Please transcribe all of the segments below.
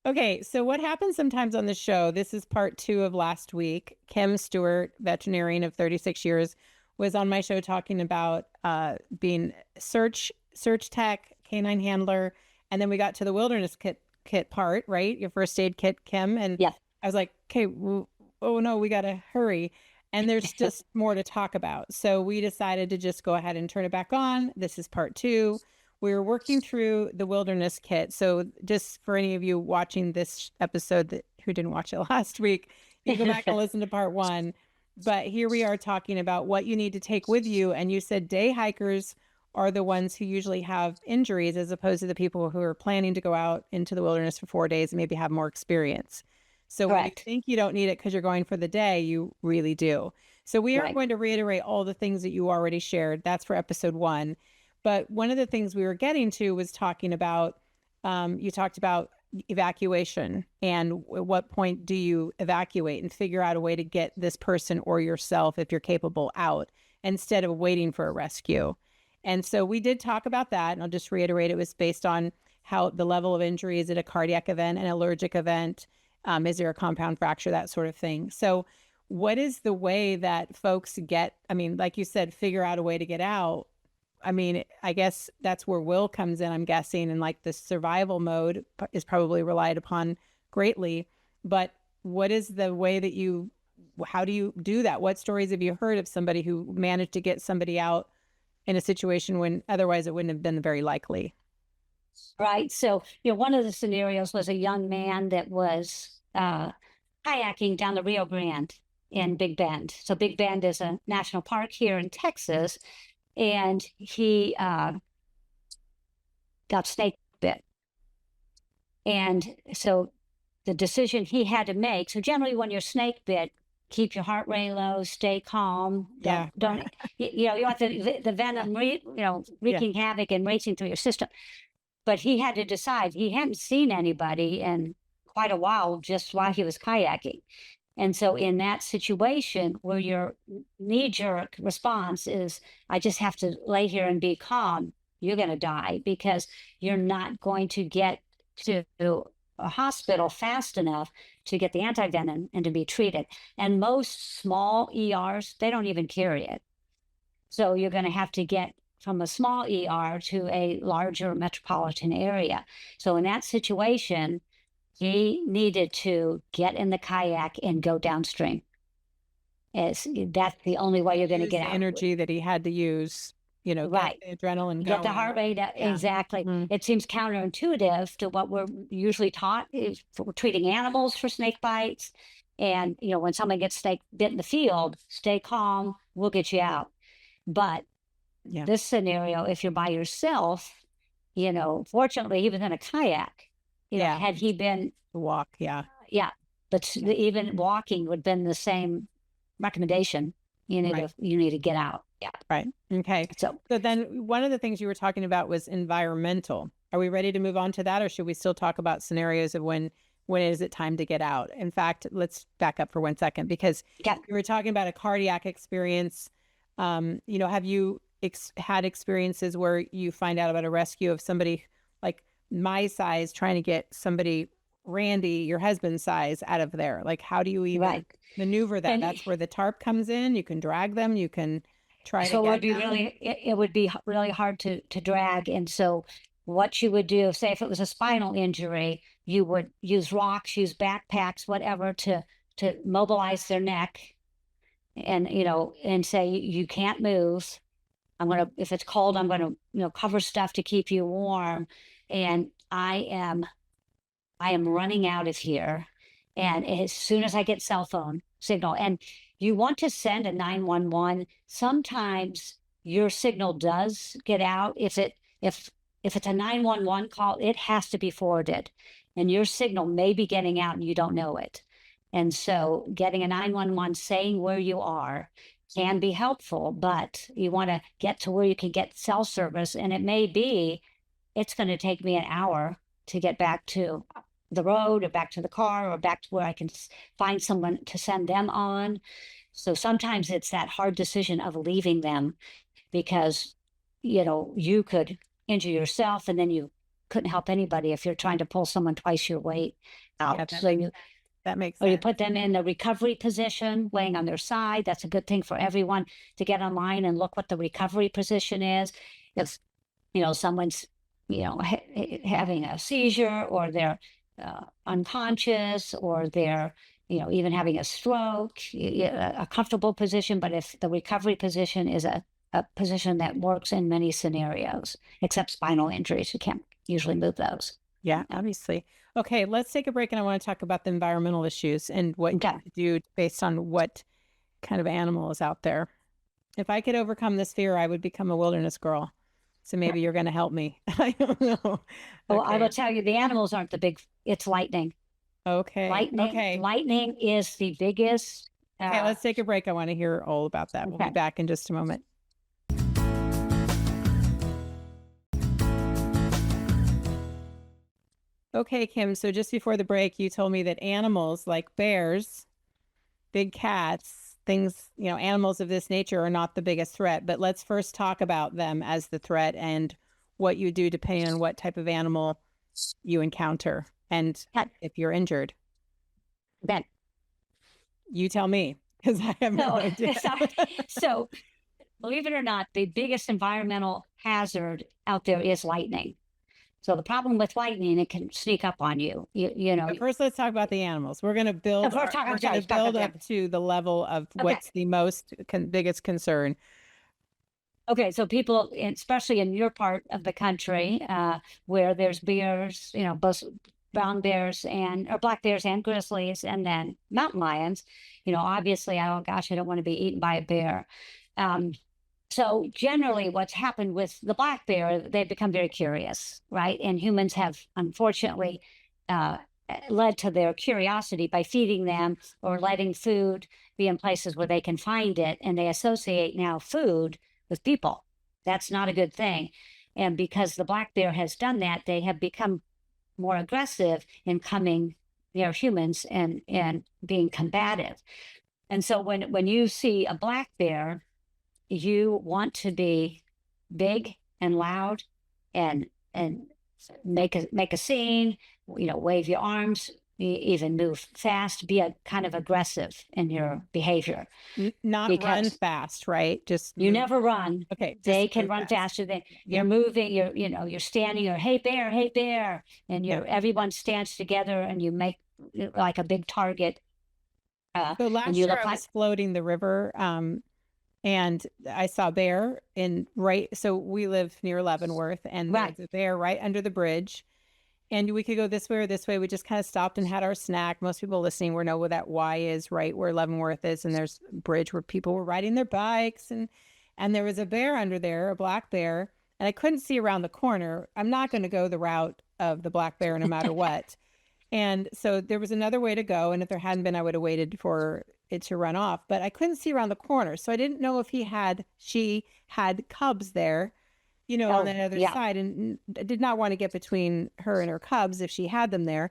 Okay, so what happens sometimes on the show, this is part two of last week. Kim Stewart, veterinarian of 36 years, was on my show talking about being search tech, canine handler, and then we got to the wilderness kit part, right? Your first aid kit, Kim, and Yeah. I was like, okay, oh no, we got to hurry. And there's just more to talk about. So we decided to just go ahead and turn it back on. This is part two. We were working through the wilderness kit. So just for any of you watching this episode who didn't watch it last week, you can go back and listen to part one. But here we are talking about what you need to take with you. And you said day hikers are the ones who usually have injuries as opposed to the people who are planning to go out into the wilderness for 4 days and maybe have more experience. So when you Correct. think you don't need it because you're going for the day, you really do. So we aren't Right. going to reiterate all the things that you already shared. That's for episode one. But one of the things we were getting to was talking about, you talked about evacuation and at what point do you evacuate and figure out a way to get this person or yourself, if you're capable, out instead of waiting for a rescue. And so we did talk about that. And I'll just reiterate it was based on how the level of injury. Is it a cardiac event, an allergic event? Is there a compound fracture, that sort of thing? So what is the way that folks get, I mean, like you said, figure out a way to get out? I mean, I guess that's where will comes in, I'm guessing, and like the survival mode is probably relied upon greatly. But what is the way that how do you do that? What stories have you heard of somebody who managed to get somebody out in a situation when otherwise it wouldn't have been very likely? Right. So, one of the scenarios was a young man that was kayaking down the Rio Grande in Big Bend. So, Big Bend is a national park here in Texas, and he got snake bit. And so, the decision he had to make. So, generally, when you're snake bit, keep your heart rate low, stay calm. Yeah. Don't you want the venom Yeah. wreaking havoc and racing through your system. But he had to decide. He hadn't seen anybody in quite a while just while he was kayaking. And so, in that situation where your knee jerk response is, I just have to lay here and be calm, you're going to die because you're not going to get to a hospital fast enough to get the antivenom and to be treated. And most small ERs, they don't even carry it. So, you're going to have to get from a small ER to a larger metropolitan area. So, in that situation, he needed to get in the kayak and go downstream. That's the only way you're going to Use get the out. energy that he had to use, get Right. the adrenaline Get the going. heart rate up. Yeah. Exactly. Mhm. It seems counterintuitive to what we're usually taught is for treating animals for snake bites. And, when someone gets snake bit in the field, stay calm, we'll get you out. But Yeah. this scenario, if you're by yourself, fortunately, he was in a kayak. Yeah. Had he been, Walk. Yeah. yeah, but Yeah. even walking would have been the same recommendation. Right. You need to get out. Yeah. Right. Okay. So So then one of the things you were talking about was environmental. Are we ready to move on to that, or should we still talk about scenarios of when is it time to get out? In fact, let's back up for 1 second because yeah, you were talking about a cardiac experience. Have you had experiences where you find out about a rescue of somebody like my size trying to get somebody, Randy, your husband's size, out of there? Like, how do you even right. maneuver that? And That's where the tarp comes in. You can drag them. You can try to so it would get be them. it would be really hard to drag. And so what you would do, say if it was a spinal injury, you would use rocks, use backpacks, whatever to mobilize their neck and and say you can't move. If it's cold, I'm gonna, cover stuff to keep you warm. And I am running out of here. And as soon as I get cell phone signal, and you want to send a 911, sometimes your signal does get out. If it's a 911 call, it has to be forwarded. And your signal may be getting out and you don't know it. And so getting a 911 saying where you are can be helpful, but you want to get to where you can get cell service. And it may be it's going to take me an hour to get back to the road or back to the car or back to where I can find someone to send them on. So sometimes it's that hard decision of leaving them because, you could injure yourself and then you couldn't help anybody if you're trying to pull someone twice your weight Yeah, out. So you that makes or you sense. put them in the recovery position, laying on their side. That's a good thing for everyone to get online and look what the recovery position is. If someone's having a seizure, or they're unconscious, or they're even having a stroke, a comfortable position. But if the recovery position is a position that works in many scenarios, except spinal injuries, you can't usually move those. Yeah, obviously. Okay, let's take a break, and I want to talk about the environmental issues and what you Okay. could do based on what kind of animal is out there. If I could overcome this fear, I would become a wilderness girl. So maybe you're going to help me. I don't know. Well, I will Okay. tell you, the animals aren't the big. It's lightning. Okay. Okay. Lightning is the biggest. Okay, let's take a break. I want to hear all about that. We'll be Okay. back in just a moment. Okay, Kim. So just before the break, you told me that animals like bears, big cats, things, animals of this nature are not the biggest threat. But let's first talk about them as the threat and what you do depending on what type of animal you encounter and Okay. if you're injured. Then You tell me, because I have no idea. so believe it or not, the biggest environmental hazard out there is lightning. So the problem with lightning, it can sneak up on you. But first, let's talk about the animals. We're going to build. First, talk We're about- going to sorry, talk build about up to the level of Okay. what's the most biggest concern. Okay, so people, especially in your part of the country, where there's bears, both brown bears or black bears and grizzlies, and then mountain lions, obviously, oh gosh, I don't want to be eaten by a bear. So generally what's happened with the black bear, they've become very curious, right? And humans have unfortunately led to their curiosity by feeding them or letting food be in places where they can find it. And they associate now food with people. That's not a good thing. And because the black bear has done that, they have become more aggressive in coming near humans and being combative. And so when you see a black bear, you want to be big and loud and make a scene, wave your arms, even move fast, be a kind of aggressive in your behavior. Not run Because fast, right? Just you move. never run. Okay. just They can move run fast. faster than Yeah. you're moving. You're standing. Or hey bear, and everyone stands together, and you make like a big target. So last and you year look I was floating the river, and I saw a bear so we live near Leavenworth, and Right. there's a bear right under the bridge. And we could go this way or this way. We just kind of stopped and had our snack. Most people listening will know where that Y is, right where Leavenworth is. And there's a bridge where people were riding their bikes. And there was a bear under there, a black bear. And I couldn't see around the corner. I'm not going to go the route of the black bear no matter what. And so there was another way to go. And if there hadn't been, I would have waited for it to run off. But I couldn't see around the corner. So I didn't know if she had cubs there, on the other yeah. side, and I did not want to get between her and her cubs if she had them there.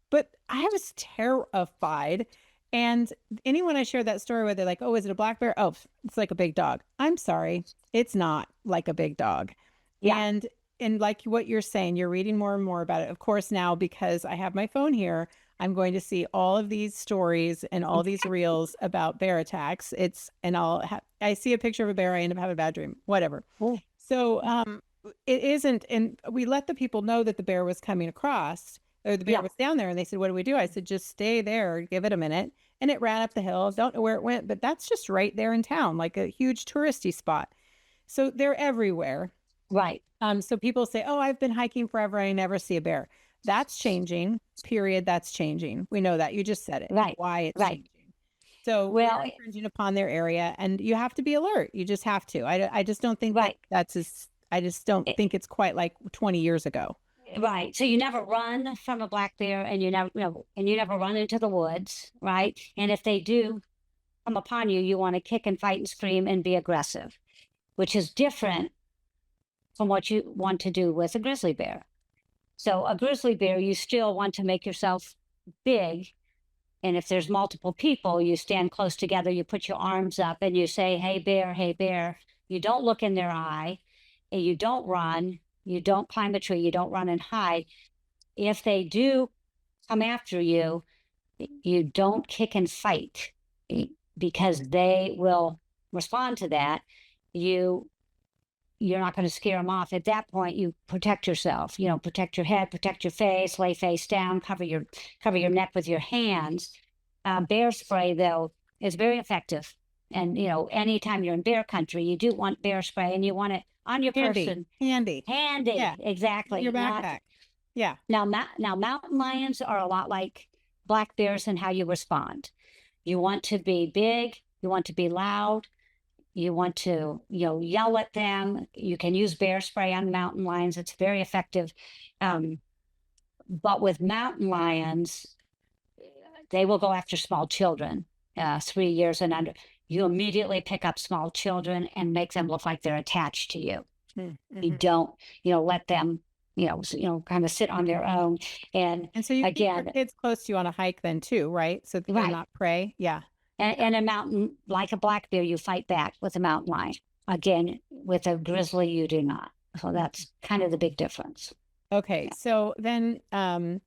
But I was terrified. And anyone I shared that story with, they're like, oh, is it a black bear? Oh, it's like a big dog. I'm sorry. It's not like a big dog. Yeah. And like what you're saying, you're reading more and more about it. Of course, now, because I have my phone here, I'm going to see all of these stories and all these reels about bear attacks. I see a picture of a bear, I end up having a bad dream, whatever. Oh. So it isn't, and we let the people know that the bear was coming across, or the bear was down there, and they said, what do we do? I said, just stay there, give it a minute. And it ran up the hill. Don't know where it went, but that's just right there in town, like a huge touristy spot. So they're everywhere. Right. So people say, oh, I've been hiking forever, I never see a bear. That's changing, period. That's changing. We know that. You just said it. Right. Why it's Right. changing. So Well, we're infringing upon their area, and you have to be alert. You just have to. I just don't think Right. I just don't think it's quite like 20 years ago. Right. So you never run from a black bear, and you never run into the woods, right? And if they do come upon you, you want to kick and fight and scream and be aggressive, which is different from what you want to do with a grizzly bear. So a grizzly bear, you still want to make yourself big. And if there's multiple people, you stand close together, you put your arms up and you say, hey bear, hey bear. You don't look in their eye, and you don't run, You don't climb a tree. You don't run and hide. If they do come after you, you don't kick and fight, because they will respond to that. You you're not going to scare them off. At that point, you protect yourself. Protect your head, protect your face, lay face down, cover your neck with your hands. Bear spray, though, is very effective. And anytime you're in bear country, you do want bear spray, and you want it on your person, handy. handy. Yeah. Exactly. Your backpack. Yeah. Now, mountain lions are a lot like black bears in how you respond. You want to be big. You want to be loud. You want to, yell at them. You can use bear spray on mountain lions. It's very effective. But with mountain lions, they will go after small children, 3 years and under. You immediately pick up small children and make them look like they're attached to you. Mm-hmm. You don't, let them, kind of sit on their own. And so you keep your again, kids close to you on a hike then too, right? So they're Right. not prey. Yeah. and a mountain, like a black bear, you fight back with a mountain lion. Again, with a grizzly, you do not. So that's kind of the big difference. Okay. So then, and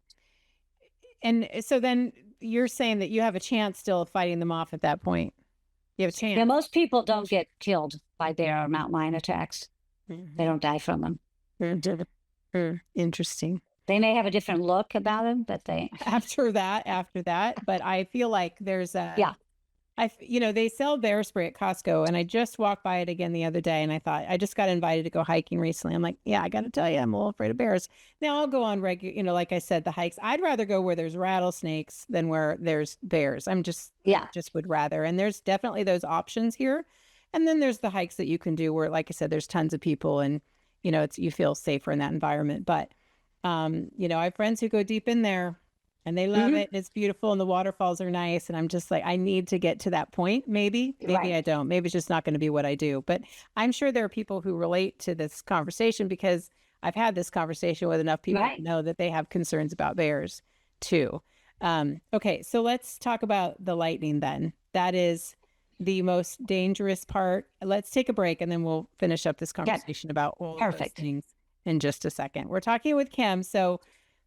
so then you're saying that you have a chance still of fighting them off at that point. You have a chance. Yeah, most people don't get killed by bear or mountain lion attacks. They don't die from them. Interesting. They may have a different look about them, but they After that, but I feel like there's a Yeah. They sell bear spray at Costco, and I just walked by it again the other day, and I thought, I just got invited to go hiking recently. I'm like, yeah, I got to tell you, I'm a little afraid of bears. Now I'll go on regular, like I said, the hikes. I'd rather go where there's rattlesnakes than where there's bears. I just would rather. And there's definitely those options here. And then there's the hikes that you can do where, like I said, there's tons of people, and you feel safer in that environment. But I have friends who go deep in there, and they love it, and it's beautiful, and the waterfalls are nice. And I'm just like, I need to get to that point. Maybe Right. I don't. Maybe it's just not going to be what I do. But I'm sure there are people who relate to this conversation, because I've had this conversation with enough people Right. to know that they have concerns about bears too. Okay, so let's talk about the lightning then. That is the most dangerous part. Let's take a break, and then we'll finish up this conversation about all of those Perfect. things in just a second. We're talking with Kim. So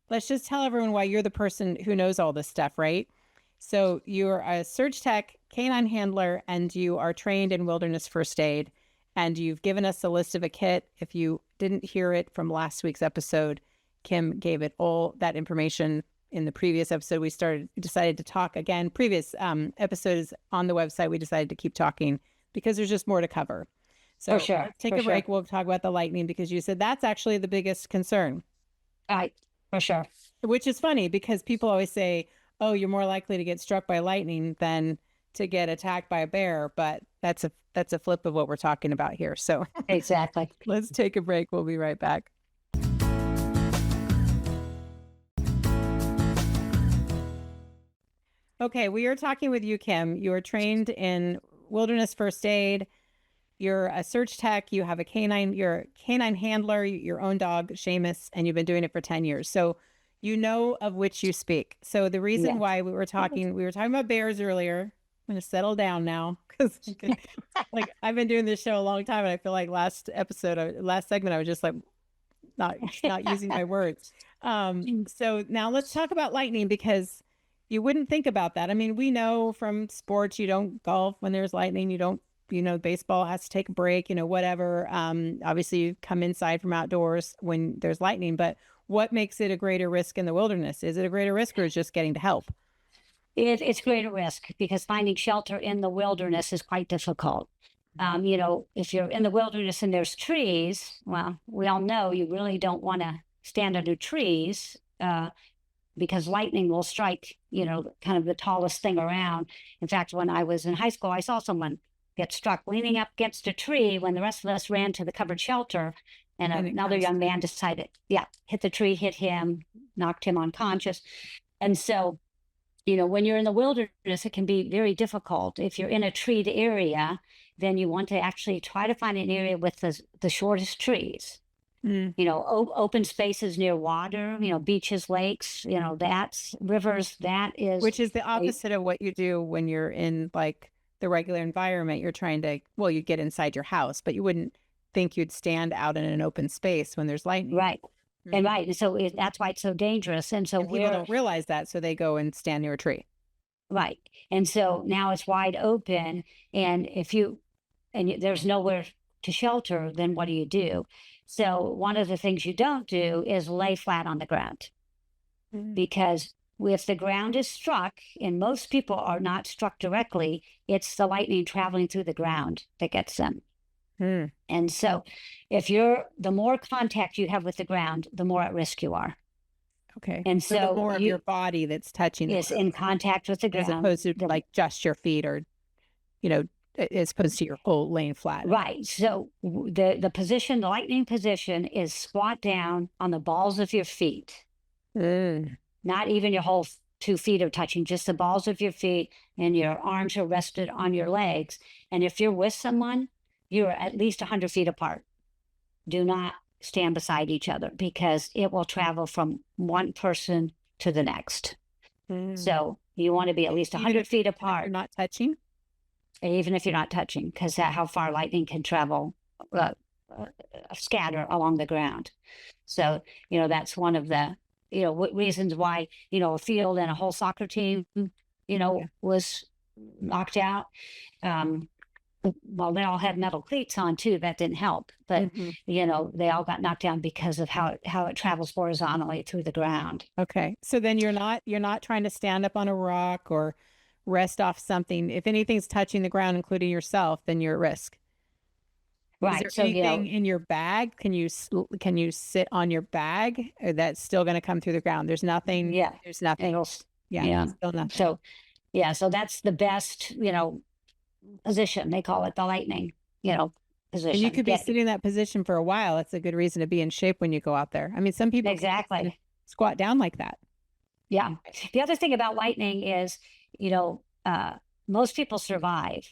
let's just tell everyone why you're the person who knows all this stuff, right? So you're a surge tech, canine handler, and you are trained in wilderness first aid. And you've given us a list of a kit. If you didn't hear it from last week's episode, Kim gave it all that information in the previous episode. We decided to talk again. Previous episode is on the website. We decided to keep talking because there's just more to cover. So For sure. let's take a break. We'll talk about the lightning, because you said that's actually the biggest concern. Right. For sure. Which is funny, because people always say, oh, you're more likely to get struck by lightning than to get attacked by a bear. But that's a flip of what we're talking about here. So Exactly. let's take a break. We'll be right back. Okay, we are talking with you, Kim. You are trained in wilderness first aid. You're a search tech. You have you're a canine handler, your own dog, Seamus, and you've been doing it for 10 years. So you know of which you speak. So the reason why we were talking about bears earlier. I'm going to settle down now, because like I've been doing this show a long time, and I feel like last segment, I was just like not using my words. So now let's talk about lightning, because you wouldn't think about that. I mean, we know from sports, you don't golf when there's lightning. You don't, baseball has to take a break, whatever. Obviously you come inside from outdoors when there's lightning, but what makes it a greater risk in the wilderness? Is it a greater risk, or is just getting to help? It's greater risk, because finding shelter in the wilderness is quite difficult. If you're in the wilderness and there's trees, well, we all know you really don't want to stand under trees, because lightning will strike, kind of the tallest thing around. In fact, when I was in high school, I saw someone get struck leaning up against a tree when the rest of us ran to the covered shelter. And another young man decided, hit the tree, hit him, knocked him unconscious. And so, when you're in the wilderness, it can be very difficult. If you're in a treed area, then you want to actually try to find an area with the shortest trees. Open spaces near water, beaches, lakes, that's rivers. Which is the opposite of what you do when you're in like the regular environment. You're trying to, you get inside your house, but you wouldn't think you'd stand out in an open space when there's lightning. Right. And Mhm. right. And so that's why it's so dangerous. And so And people we're don't realize that, so they go and stand near a tree. right. And so now it's wide open. And if you, there's nowhere to shelter, then what do you do? So one of the things you don't do is lay flat on the ground, Mm. because if the ground is struck, and most people are not struck directly, it's the lightning traveling through the ground that gets them. Mm. And so the more contact you have with the ground, the more at risk you are. Okay. And So the so more of your you body that's touching the is ground, in contact with the as ground. opposed to like just your feet or, you know, as opposed to your whole laying flat. Right. So the lightning position is squat down on the balls of your feet. Mm. Not even your whole 2 feet are touching, just the balls of your feet, and your arms are rested on your legs. And if you're with someone, you're at least 100 feet apart. Do not stand beside each other, because it will travel from one person to the next. Mm. So you want to be at least 100 feet You're apart, not touching. even if you're not touching, because that how far lightning can travel, uh, scatter along the ground. So, that's one of the, reasons why, a field and a whole soccer team, Yeah. was knocked out. Um, well, they all had metal cleats on too. That didn't help, but Mhm. they all got knocked down because of how it travels horizontally through the ground. Okay. So then you're not trying to stand up on a rock or rest off something. If anything's touching the ground, including yourself, then you're at risk. Is there Right. So, anything in your bag? Can you sit on your bag? Or that's still going to come through the ground. There's nothing. yeah, There's nothing. Yeah. yeah. Still nothing. So, yeah. So that's the best, position. They call it the lightning, position. And you could be sitting in that position for a while. That's a good reason to be in shape when you go out there. I mean, some people can't Exactly. squat down like that. Yeah. The other thing about lightning is, most people survive.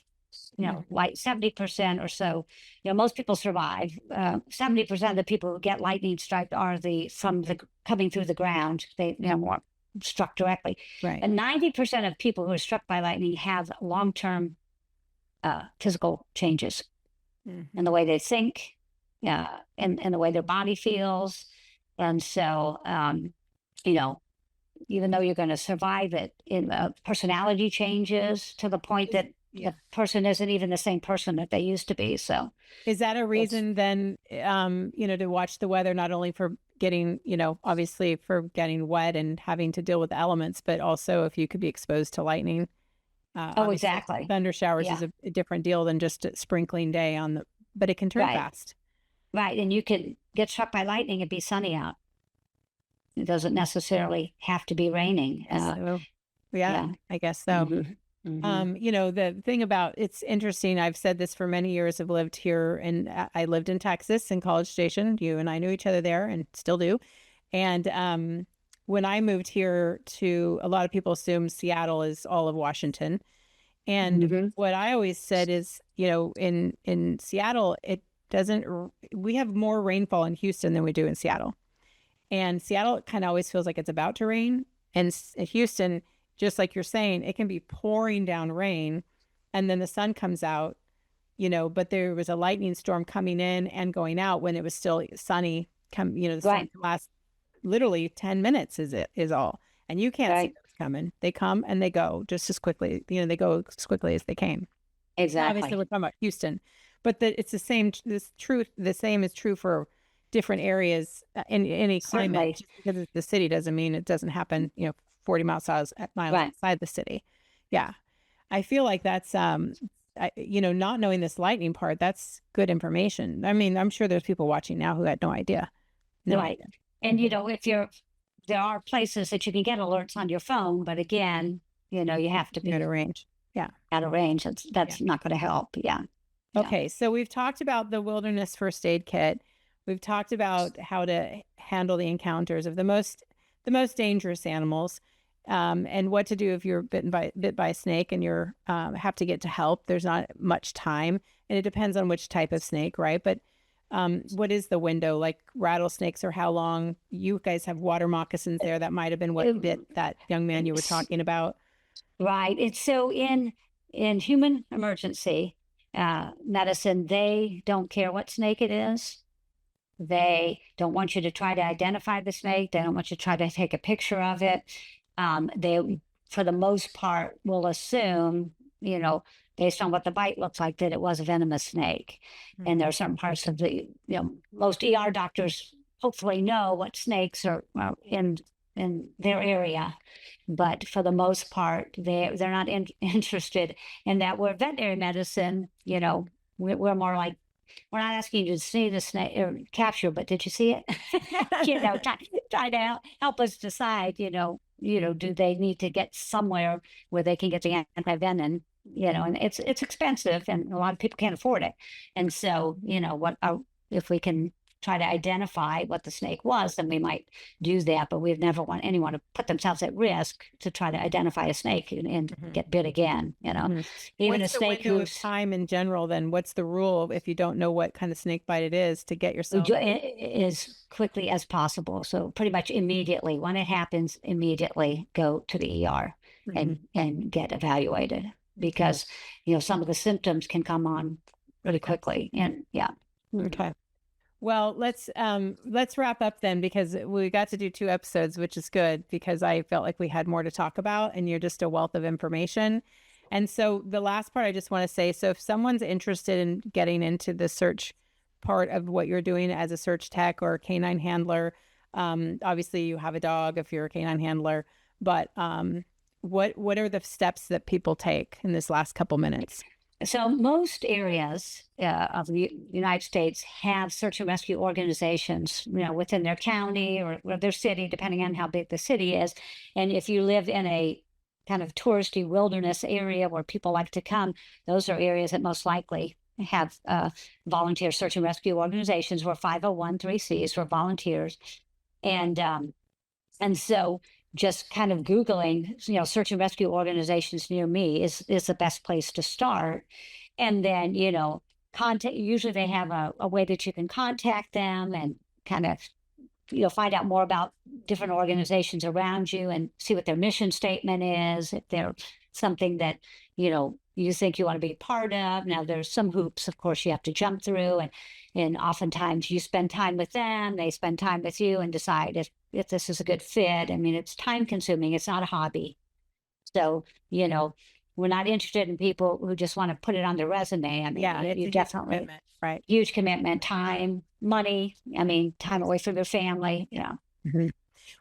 Like 70% or so, most people survive. 70% of the people who get lightning strike are from the coming through the ground. They, weren't struck directly. Right. And 90% of people who are struck by lightning have long-term physical changes in the way they think, and the way their body feels. And so, even though you're going to survive it, personality changes to the point that Yeah. the person isn't even the same person that they used to be. So Is that a it's reason then, to watch the weather, not only for getting, obviously for getting wet and having to deal with the elements, but also if you could be exposed to lightning? oh, Obviously, exactly. thunder showers Yeah. is a different deal than just a sprinkling day but it can turn Right. fast. Right. And you can get struck by lightning and be sunny out. It doesn't necessarily have to be raining. So, yeah, Yeah. I guess so. Mhm. The thing about it's interesting. I've said this for many years. I've lived here and I lived in Texas in College Station. You and I knew each other there and still do. And when I moved here a lot of people assume Seattle is all of Washington. And Mhm. what I always said is, in Seattle, it doesn't, we have more rainfall in Houston than we do in Seattle. And Seattle kind of always feels like it's about to rain. And Houston, just like you're saying, it can be pouring down rain and then the sun comes out, but there was a lightning storm coming in and going out when it was still sunny. The sun Right. can last literally 10 minutes is all. And you can't see Right. those coming. They come and they go just as quickly. They go as quickly as they came. Now, obviously, we're Exactly. talking about Houston, but it's the same. The same is true for different areas in any climate. Certainly. Just because it's the city doesn't mean it doesn't happen. 40 miles Right. outside the city. Yeah, I feel like that's not knowing this lightning part. That's good information. I mean, I'm sure there's people watching now who had no idea. No Right. idea. And there are places that you can get alerts on your phone, but again, you have to You're at be a range. Yeah. out of range. Yeah. That's not going to help. Yeah. Yeah. Okay, so we've talked about the wilderness first aid kit. We've talked about how to handle the encounters of the most dangerous animals, and what to do if you're bit by a snake and you're have to get to help. There's not much time, and it depends on which type of snake, right? But what is the window? Like rattlesnakes, or how long? You guys have water moccasins there. That might have been what bit that young man you were talking about. Right. It's so in human emergency, medicine, they don't care what snake it is. They don't want you to try to identify the snake. They don't want you to try to take a picture of it. They, for the most part, will assume, based on what the bite looks like, that it was a venomous snake. And there are certain parts of most ER doctors hopefully know what snakes are in their area, but for the most part, they're not interested in that. Where veterinary medicine, we're more like, we're not asking you to see the snake or capture, but did you see it? Try to help us decide. Do they need to get somewhere where they can get the anti-venom? And it's expensive, and a lot of people can't afford it. And so, if we can try to identify what the snake was, then we might do that. But we'd never want anyone to put themselves at risk to try to identify a snake and get bit again. Even what's a snake the window of who's time in general, then what's the rule if you don't know what kind of snake bite it is to get yourself as quickly as possible. So pretty much immediately when it happens, immediately go to the ER and get evaluated, because some of the symptoms can come on really quickly. And Okay. Well, let's wrap up then, because we got to do 2 episodes, which is good, because I felt like we had more to talk about, and you're just a wealth of information. And so the last part I just want to say, so if someone's interested in getting into the search part of what you're doing as a search tech or a canine handler, obviously you have a dog if you're a canine handler, but what are the steps that people take in this last couple minutes? So most areas of the United States have search and rescue organizations, within their county or their city, depending on how big the city is. And if you live in a kind of touristy wilderness area where people like to come, those are areas that most likely have volunteer search and rescue organizations. We're 501(c)(3)s, we're volunteers. And so just kind of Googling, search and rescue organizations near me is the best place to start. And then, contact, usually they have a way that you can contact them and kind of, find out more about different organizations around you and see what their mission statement is, if they're something that, you think you want to be part of. Now, there's some hoops, of course, you have to jump through, and oftentimes you spend time with them, they spend time with you, and decide if this is a good fit. I mean, it's time consuming. It's not a hobby. So, we're not interested in people who just want to put it on their resume. I mean, you definitely, huge commitment, right? Huge commitment, time, money. I mean, time away from their family.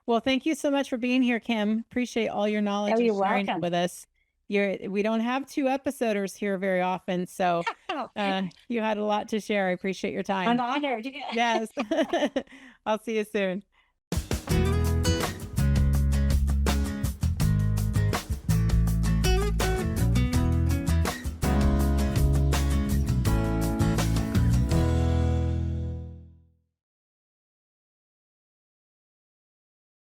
Well, thank you so much for being here, Kim. Appreciate all your knowledge and You're sharing welcome. with us. We don't have 2 episoders here very often, so you had a lot to share. I appreciate your time. I'm honored. Yes. I'll see you soon.